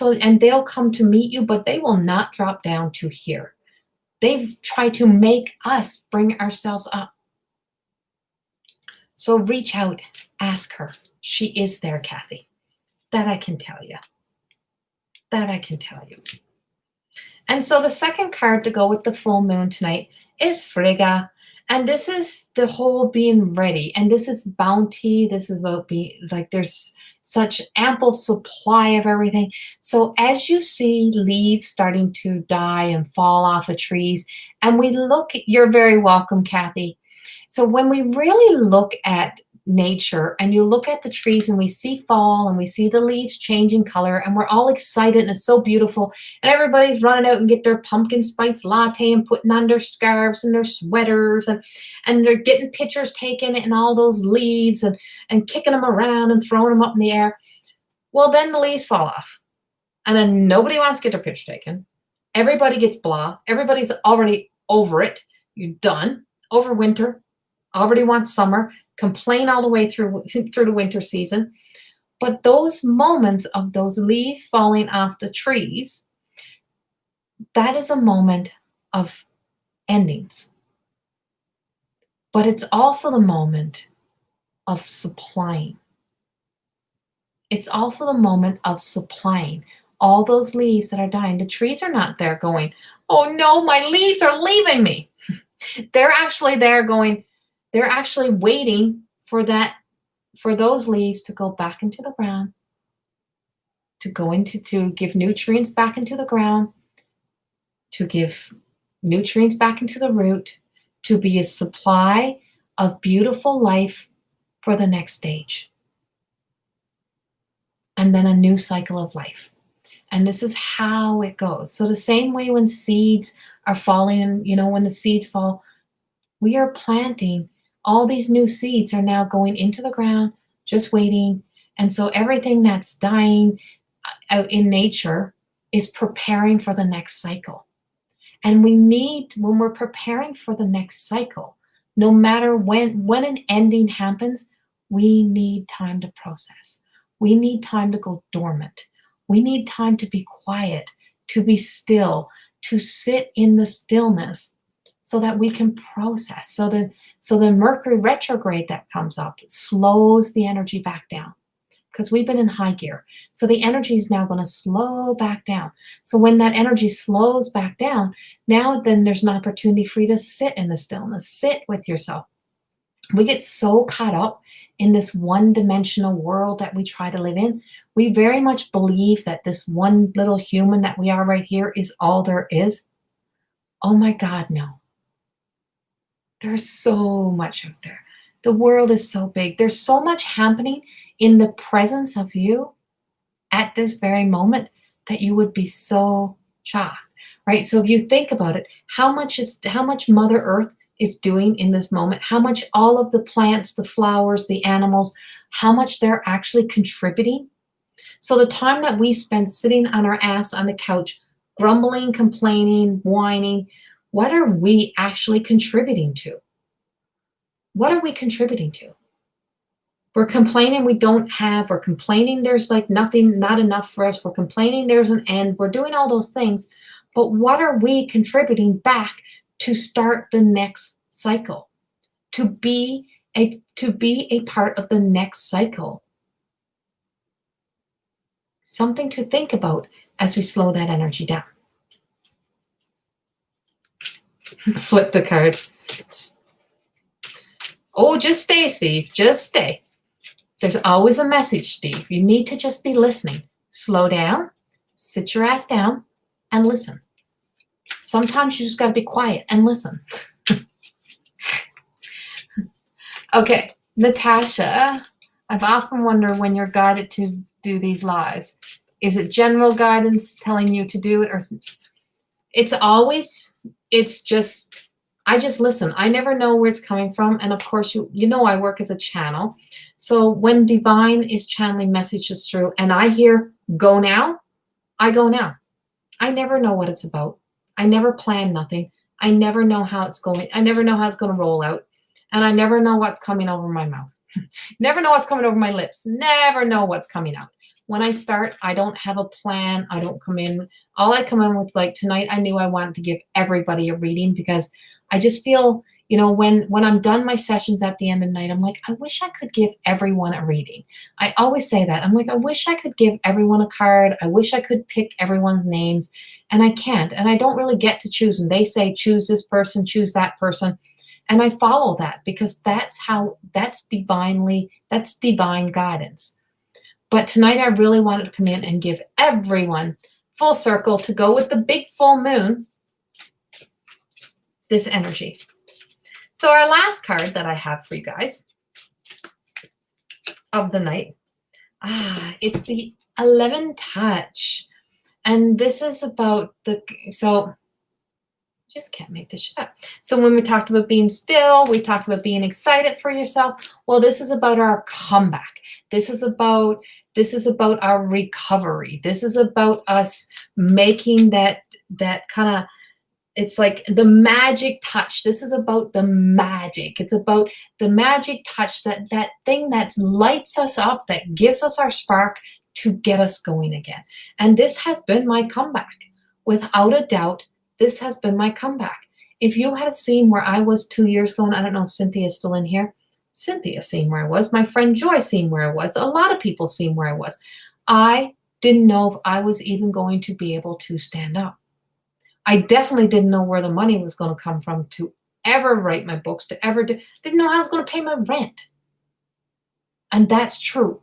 And they'll come to meet you, but they will not drop down to here. They've tried to make us bring ourselves up. So reach out, ask her. She is there, Kathy. That I can tell you. That I can tell you. And so the second card to go with the full moon tonight is Frigga. And this is the whole being ready. And this is bounty. This is about being like there's such ample supply of everything. So as you see leaves starting to die and fall off of trees, and you're very welcome, Kathy. So when we really look at nature and you look at the trees and we see fall and we see the leaves changing color and we're all excited and it's so beautiful and everybody's running out and get their pumpkin spice latte and putting on their scarves and their sweaters and they're getting pictures taken and all those leaves and kicking them around and throwing them up in the air. Well, then the leaves fall off and then nobody wants to get their picture taken. Everybody gets blah. Everybody's already over it. You're done. Over winter. Already want summer. Complain all the way through the winter season. But those moments of those leaves falling off the trees, that is a moment of endings. But it's also the moment of supplying. It's also the moment of supplying all those leaves that are dying. The trees are not there going, oh no, my leaves are leaving me. They're actually there going, they're actually waiting for those leaves to go back into the ground, to give nutrients back into the ground, to give nutrients back into the root, to be a supply of beautiful life for the next stage. And then a new cycle of life. And this is how it goes. So the same way when seeds are falling, when the seeds fall, we are planting. All these new seeds are now going into the ground, just waiting. And so everything that's dying out in nature is preparing for the next cycle. And we need, when we're preparing for the next cycle, no matter when an ending happens, we need time to process. We need time to go dormant. We need time to be quiet, to be still, to sit in the stillness so that we can process. So the Mercury retrograde that comes up slows the energy back down because we've been in high gear. So the energy is now going to slow back down. So when that energy slows back down, now then there's an opportunity for you to sit in the stillness, sit with yourself. We get so caught up in this one-dimensional world that we try to live in. We very much believe that this one little human that we are right here is all there is. Oh my God, no. There's so much out there. The world is so big. There's so much happening in the presence of you at this very moment that you would be so shocked, right? So if you think about it, how much Mother Earth is doing in this moment, how much all of the plants, the flowers, the animals, how much they're actually contributing. So the time that we spend sitting on our ass on the couch, grumbling, complaining, whining, what are we actually contributing to? What are we contributing to? We're complaining we don't have, we're complaining there's like nothing, not enough for us, we're complaining there's an end, we're doing all those things, but what are we contributing back to start the next cycle, to be a part of the next cycle? Something to think about as we slow that energy down. Flip the card. Oh, just stay, Steve. Just stay. There's always a message, Steve. You need to just be listening. Slow down, sit your ass down, and listen. Sometimes you just got to be quiet and listen. Okay, Natasha, I've often wondered when you're guided to do these lives. Is it general guidance telling you to do it, or I just listen. I never know where it's coming from. And of course, you know I work as a channel. So when divine is channeling messages through and I hear go now, I go now. I never know what it's about. I never plan nothing. I never know how it's going. I never know how it's going to roll out. And I never know what's coming over my mouth. Never know what's coming over my lips. Never know what's coming out. When I start, I don't have a plan. I don't come in. All I come in with, like tonight, I knew I wanted to give everybody a reading because I just feel, when I'm done my sessions at the end of the night, I'm like, I wish I could give everyone a reading. I always say that. I'm like, I wish I could give everyone a card. I wish I could pick everyone's names, and I can't. And I don't really get to choose them. They say, choose this person, choose that person. And I follow that because that's divine guidance. But tonight I really wanted to come in and give everyone full circle to go with the big full moon, this energy. So our last card that I have for you guys of the night, it's the 11 touch. And this is about just can't make this shit up. So when we talked about being still, we talked about being excited for yourself. Well, this is about our comeback. This is about our recovery. This is about us making that kind of, it's like the magic touch. This is about the magic. It's about the magic touch, that thing that lights us up, that gives us our spark to get us going again. And this has been my comeback. Without a doubt, this has been my comeback. If you had seen where I was 2 years ago, and I don't know if Cynthia's still in here. Cynthia seen where I was. My friend Joy seen where I was. A lot of people seen where I was. I didn't know if I was even going to be able to stand up. I definitely didn't know where the money was going to come from to ever write my books, didn't know how I was going to pay my rent. And that's true.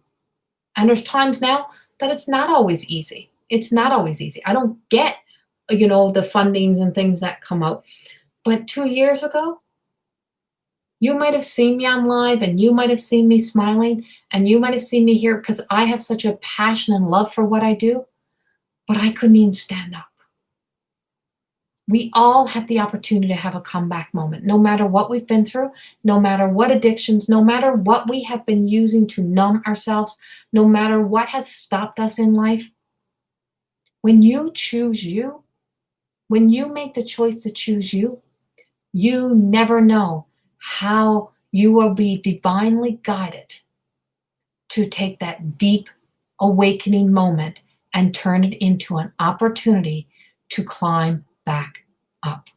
And there's times now that it's not always easy. It's not always easy. I don't get, the fundings and things that come out. But 2 years ago, you might have seen me on live and you might have seen me smiling and you might have seen me here because I have such a passion and love for what I do, but I couldn't even stand up. We all have the opportunity to have a comeback moment, no matter what we've been through, no matter what addictions, no matter what we have been using to numb ourselves, no matter what has stopped us in life. When you choose you, when you make the choice to choose you, you never know how you will be divinely guided to take that deep awakening moment and turn it into an opportunity to climb back up.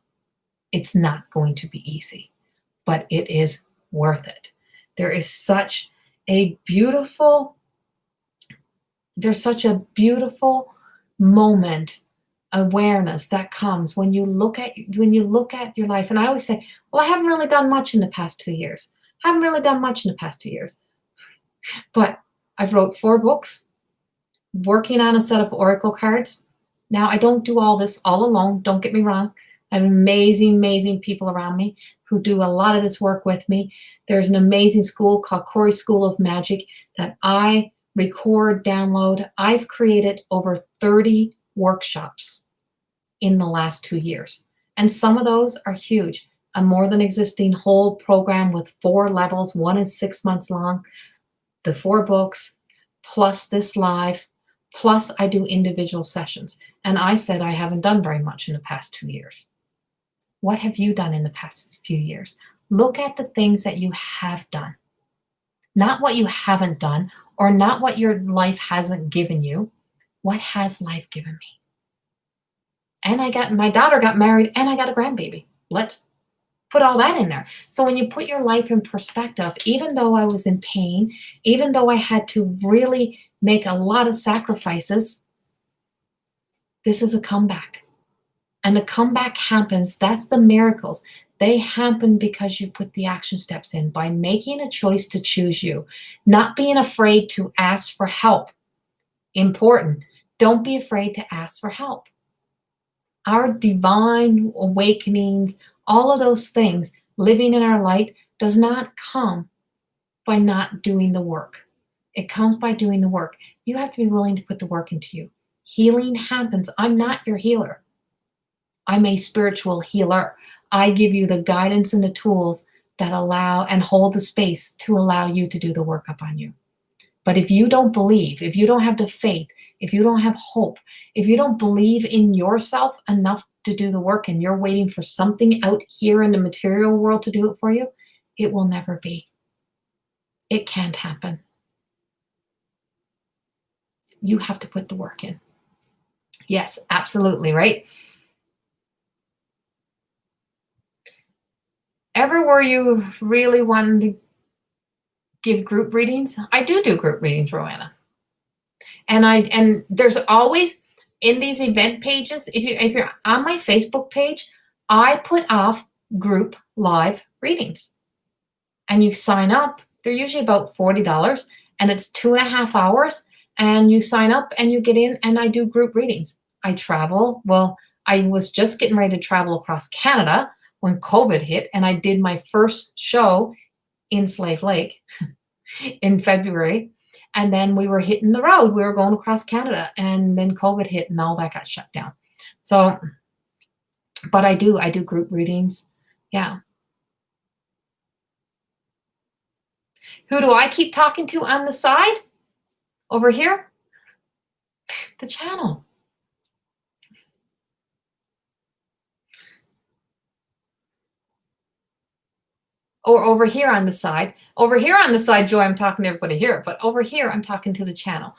It's not going to be easy, but it is worth it. There is such a beautiful moment, awareness that comes when you look at your life. And I always say, well, I haven't really done much in the past 2 years. But I've wrote 4 books, working on a set of oracle cards. Now, I don't do all this all alone. Don't get me wrong. I have amazing, amazing people around me who do a lot of this work with me. There's an amazing school called Corey School of Magic that I record, download. I've created over 30 workshops in the last 2 years. And some of those are huge. A more than existing whole program with 4 levels. One is 6 months long. The 4 books, plus this live, plus I do individual sessions. And I said I haven't done very much in the past 2 years. What have you done in the past few years? Look at the things that you have done. Not what you haven't done, or not what your life hasn't given you. What has life given me? And my daughter got married and I got a grandbaby. Let's put all that in there. So when you put your life in perspective, even though I was in pain, even though I had to really make a lot of sacrifices, this is a comeback. And the comeback happens, that's the miracles. They happen because you put the action steps in by making a choice to choose you, not being afraid to ask for help. Important. Don't be afraid to ask for help. Our divine awakenings, all of those things, living in our light, does not come by not doing the work. It comes by doing the work. You have to be willing to put the work into you. Healing happens. I'm not your healer. I'm a spiritual healer. I give you the guidance and the tools that allow and hold the space to allow you to do the work up on you. But if you don't believe, if you don't have the faith, if you don't have hope, if you don't believe in yourself enough to do the work and you're waiting for something out here in the material world to do it for you, it will never be. It can't happen. You have to put the work in. Yes, absolutely, right? Ever were you really wanting to give group readings? I do group readings, Roanna. And there's always in these event pages, if you're on my Facebook page, I put off group live readings. And you sign up. They're usually about $40 and it's 2.5 hours. And you sign up and you get in and I do group readings. I travel. Well, I was just getting ready to travel across Canada when COVID hit, and I did my first show in Slave Lake in February. And then we were hitting the road. We were going across Canada, and then COVID hit and all that got shut down. So, but I do group readings. Yeah. Who do I keep talking to on the side? Over here? The channel. Or over here on the side. Over here on the side, Joy, I'm talking to everybody here. But over here, I'm talking to the channel.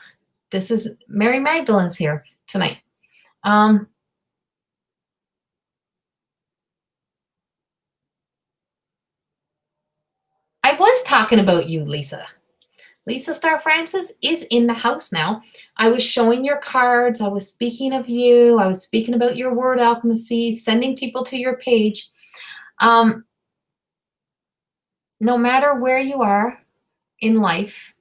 This is Mary Magdalene's here tonight. I was talking about you, Lisa. Lisa Star Francis is in the house now. I was showing your cards. I was speaking of you. I was speaking about your word alchemy, sending people to your page. No matter where you are in life,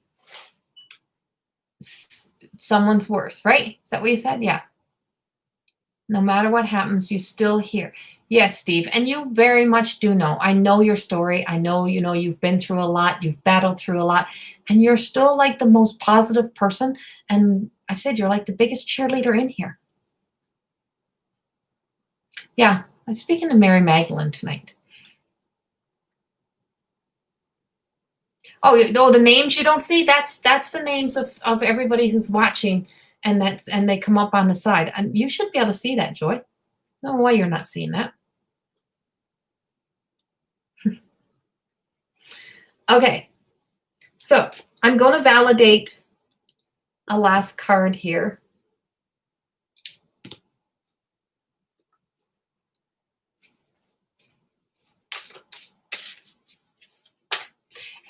someone's worse, right? Is that what you said? Yeah. No matter what happens, you still here. Yes, Steve. And you very much do know. I know your story. I know, you've been through a lot. You've battled through a lot. And you're still like the most positive person. And I said, you're like the biggest cheerleader in here. Yeah. I'm speaking to Mary Magdalene tonight. Oh, the names you don't see? That's the names of everybody who's watching. And they come up on the side. And you should be able to see that, Joy. No way you're not seeing that. Okay, so I'm going to validate a last card here.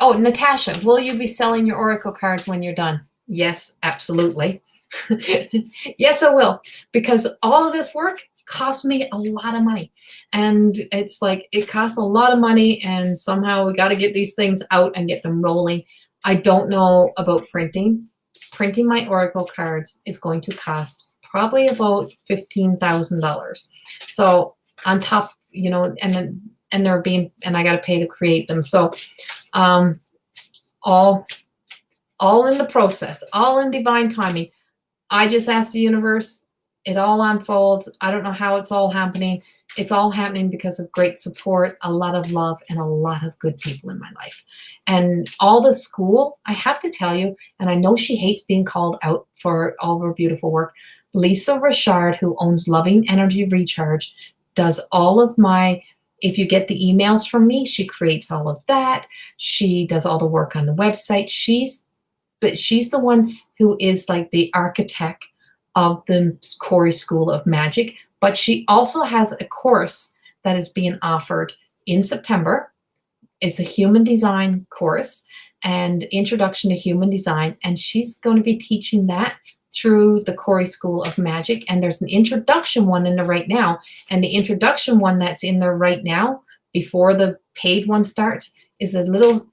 Oh, Natasha, will you be selling your Oracle cards when you're done? Yes, absolutely. Yes, I will, because all of this work cost me a lot of money. And it's like, it costs a lot of money, and somehow we got to get these things out and get them rolling. I don't know about printing. Printing my Oracle cards is going to cost probably about $15,000. So on top, and I got to pay to create them. So all in the process, all in divine timing. I just ask the universe, it all unfolds. I don't know how it's all happening. It's all happening because of great support, a lot of love, and a lot of good people in my life. And all the school, I have to tell you, and I know she hates being called out for all of her beautiful work, Lisa Richard, who owns Loving Energy Recharge, does all of my, if you get the emails from me, she creates all of that. She does all the work on the website. She's the one who is like the architect of the Corey School of Magic, but she also has a course that is being offered in September. It's a human design course and introduction to human design, and she's going to be teaching that through the Corey School of Magic. And there's an introduction one in there right now, and the introduction one that's in there right now before the paid one starts is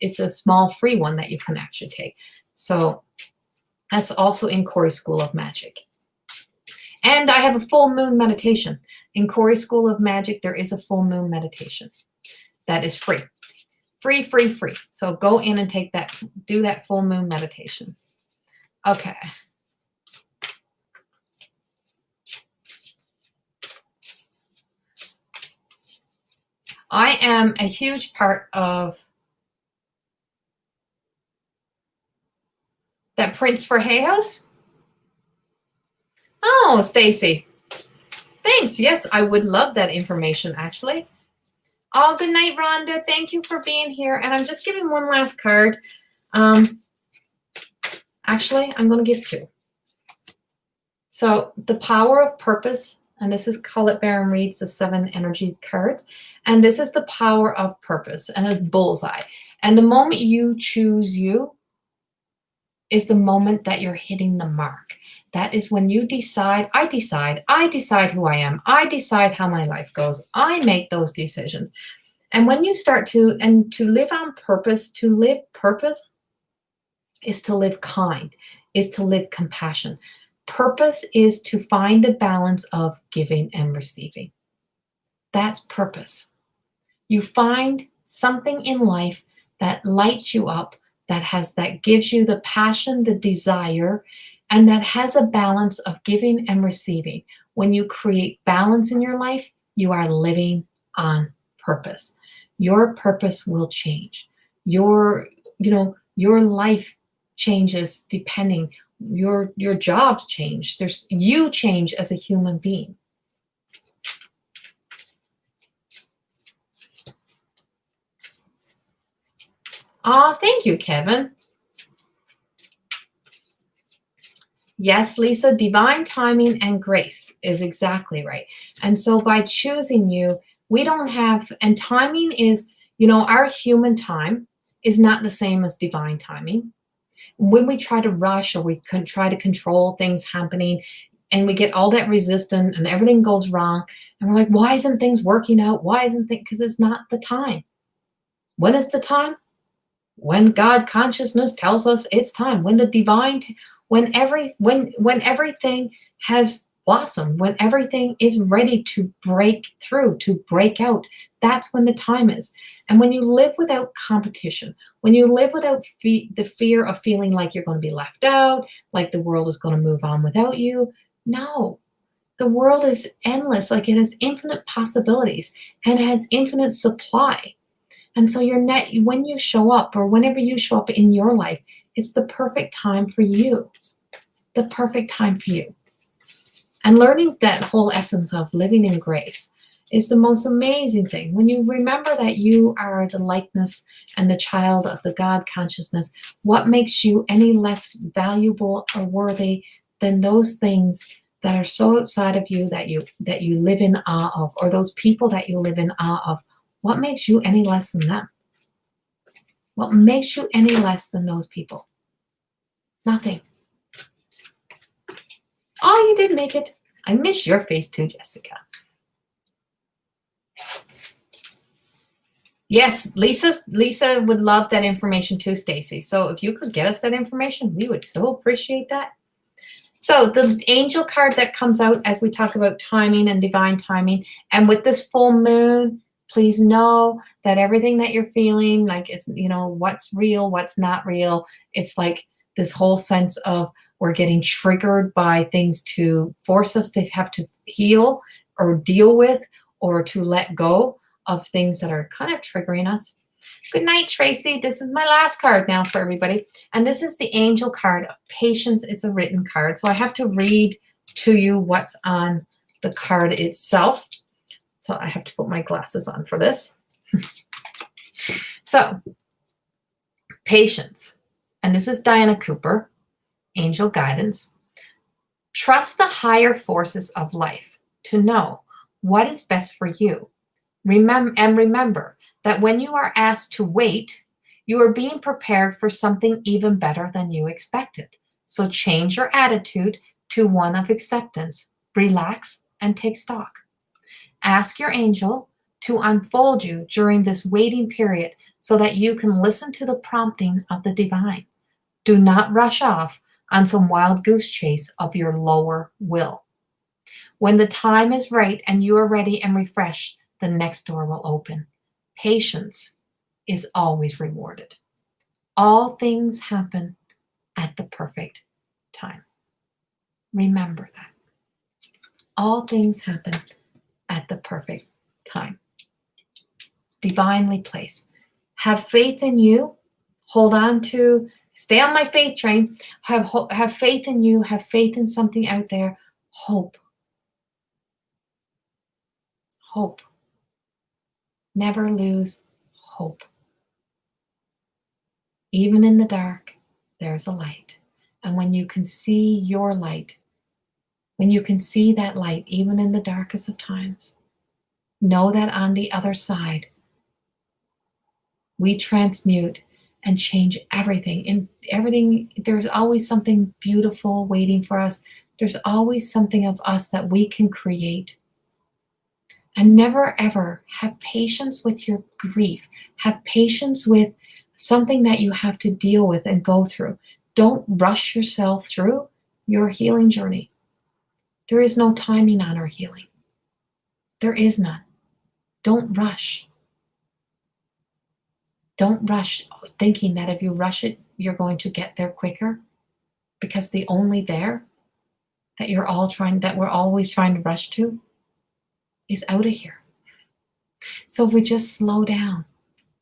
it's a small free one that you can actually take. So that's also in Corey School of Magic. And I have a full moon meditation. In Corey School of Magic, there is a full moon meditation that is free. Free, free, free. So go in and do that full moon meditation. Okay. I am a huge part of that Prince for Hay House. Oh, Stacy. Thanks. Yes, I would love that information, actually. Oh, good night, Rhonda. Thank you for being here. And I'm just giving one last card. Actually, I'm going to give two. So the power of purpose, and this is Colette Baron Reed's the 7 energy cards. And this is the power of purpose and a bullseye. And the moment you choose you is the moment that you're hitting the mark. That is when you decide, I decide who I am. I decide how my life goes. I make those decisions. And when you start to live on purpose, to live purpose is to live kind, is to live compassion. Purpose is to find a balance of giving and receiving. That's purpose. You find something in life that lights you up, that gives you the passion, the desire, and that has a balance of giving and receiving. When you create balance in your life, you are living on purpose. Your purpose will change. Your life changes depending. Your jobs change. You change as a human being. Oh, thank you, Kevin. Yes, Lisa, divine timing and grace is exactly right. And so by choosing you, we don't have, and timing is, our human time is not the same as divine timing. When we try to rush or we try to control things happening and we get all that resistance and everything goes wrong, and we're like, why isn't things working out? Because it's not the time. When is the time? When God consciousness tells us it's time. When when everything has blossomed, when everything is ready to break through, to break out, that's when the time is. And when you live without competition, when you live without the fear of feeling like you're going to be left out, like the world is going to move on without you, no. The world is endless, like it has infinite possibilities and it has infinite supply. And so when you show up, or whenever you show up in your life, it's the perfect time for you. The perfect time for you. And learning that whole essence of living in grace is the most amazing thing. When you remember that you are the likeness and the child of the God consciousness, what makes you any less valuable or worthy than those things that are so outside of you that you live in awe of, or those people that you live in awe of? What makes you any less than them? What makes you any less than those people? Nothing. Oh, you did make it. I miss your face too, Jessica. Yes, Lisa would love that information too, Stacy. So if you could get us that information, we would so appreciate that. So the angel card that comes out as we talk about timing and divine timing, and with this full moon, please know that everything that you're feeling, like it's, what's real, what's not real. It's like this whole sense of we're getting triggered by things to force us to have to heal or deal with or to let go of things that are kind of triggering us. Good night, Tracy. This is my last card now for everybody. And this is the angel card of patience. It's a written card. So I have to read to you what's on the card itself. So I have to put my glasses on for this. So, patience. And this is Diana Cooper, angel guidance. Trust the higher forces of life to know what is best for you. Remember that when you are asked to wait, you are being prepared for something even better than you expected. So change your attitude to one of acceptance. Relax and take stock. Ask your angel to unfold you during this waiting period so that you can listen to the prompting of the divine. Do not rush off on some wild goose chase of your lower will. When the time is right and you are ready and refreshed, the next door will open. Patience is always rewarded. All things happen at the perfect time. Remember that. All things happen at the perfect time. Divinely placed. Have faith in you. Hold on to, stay on my faith train. Have faith in you. Have faith in something out there. Hope. Hope. Never lose hope. Even in the dark, there's a light. And when you can see your light, when you can see that light, even in the darkest of times, know that on the other side, we transmute and change everything. In everything, there's always something beautiful waiting for us. There's always something of us that we can create. And never, ever have patience with your grief. Have patience with something that you have to deal with and go through. Don't rush yourself through your healing journey. There is no timing on our healing. There is none. Don't rush. Don't rush thinking that if you rush it, you're going to get there quicker, because the only there that we're always trying to rush to is out of here. So if we just slow down,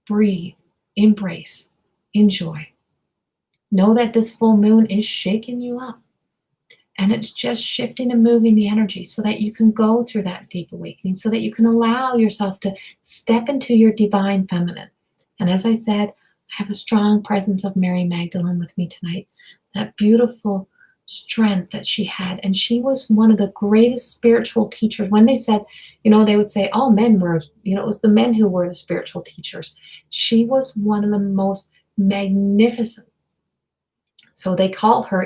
breathe, embrace, enjoy, know that this full moon is shaking you up, and it's just shifting and moving the energy so that you can go through that deep awakening, so that you can allow yourself to step into your divine feminine. And as I said, I have a strong presence of Mary Magdalene with me tonight, that beautiful strength that she had. And she was one of the greatest spiritual teachers. When they said, they would say all men were, it was the men who were the spiritual teachers. She was one of the most magnificent. So they call her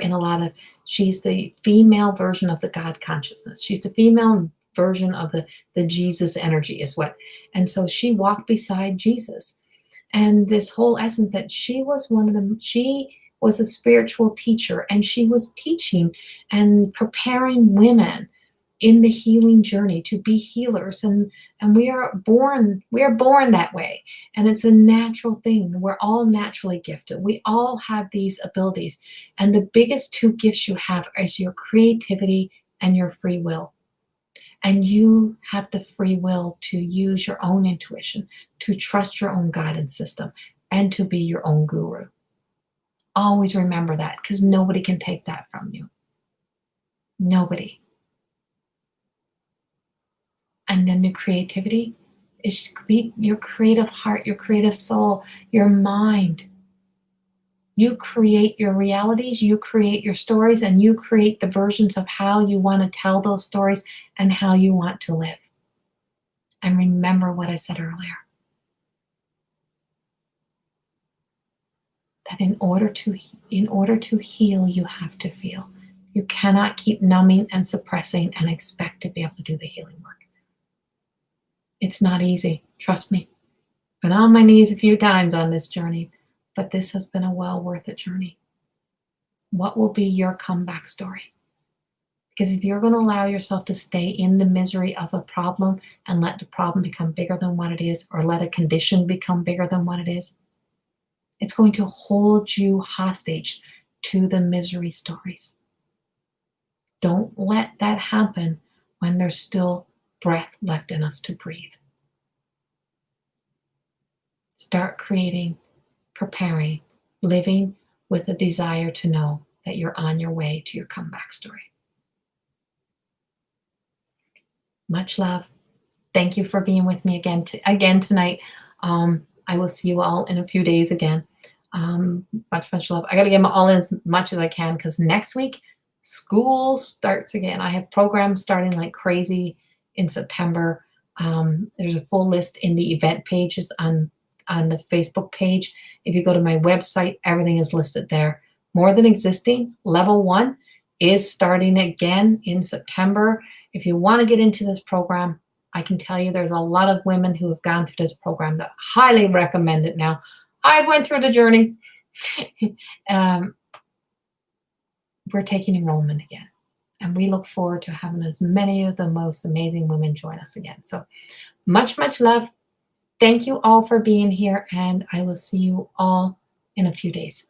she's the female version of the God consciousness. She's the female version of the Jesus energy is what. And so she walked beside Jesus. And this whole essence that she was was a spiritual teacher, and she was teaching and preparing women in the healing journey to be healers. And we are born that way, and it's a natural thing. We're all naturally gifted. We all have these abilities, and the biggest two gifts you have is your creativity and your free will. And you have the free will to use your own intuition, to trust your own guidance system, and to be your own guru. Always remember that, because nobody can take that from you. Nobody. And then the creativity is your creative heart, your creative soul, your mind. You create your realities, you create your stories, and you create the versions of how you want to tell those stories and how you want to live. And remember what I said earlier, that in order to heal, you have to feel. You cannot keep numbing and suppressing and expect to be able to do the healing work. It's not easy, trust me. Been on my knees a few times on this journey, but this has been a well worth it journey. What will be your comeback story? Because if you're going to allow yourself to stay in the misery of a problem and let the problem become bigger than what it is, or let a condition become bigger than what it is, it's going to hold you hostage to the misery stories. Don't let that happen when there's still breath left in us to breathe. Start creating, preparing, living with a desire to know that you're on your way to your comeback story. Much love. Thank you for being with me again tonight. I will see you all in a few days again. Much love. I got to get all in as much as I can, because next week school starts again. I have programs starting like crazy in September. There's a full list in the event pages on the Facebook page. If you go to my website, everything is listed there. More Than Existing, level 1 is starting again in September. If you want to get into this program, I can tell you there's a lot of women who have gone through this program that highly recommend it now. I went through the journey. We're taking enrollment again, and we look forward to having as many of the most amazing women join us again. So much love. Thank you all for being here, and I will see you all in a few days.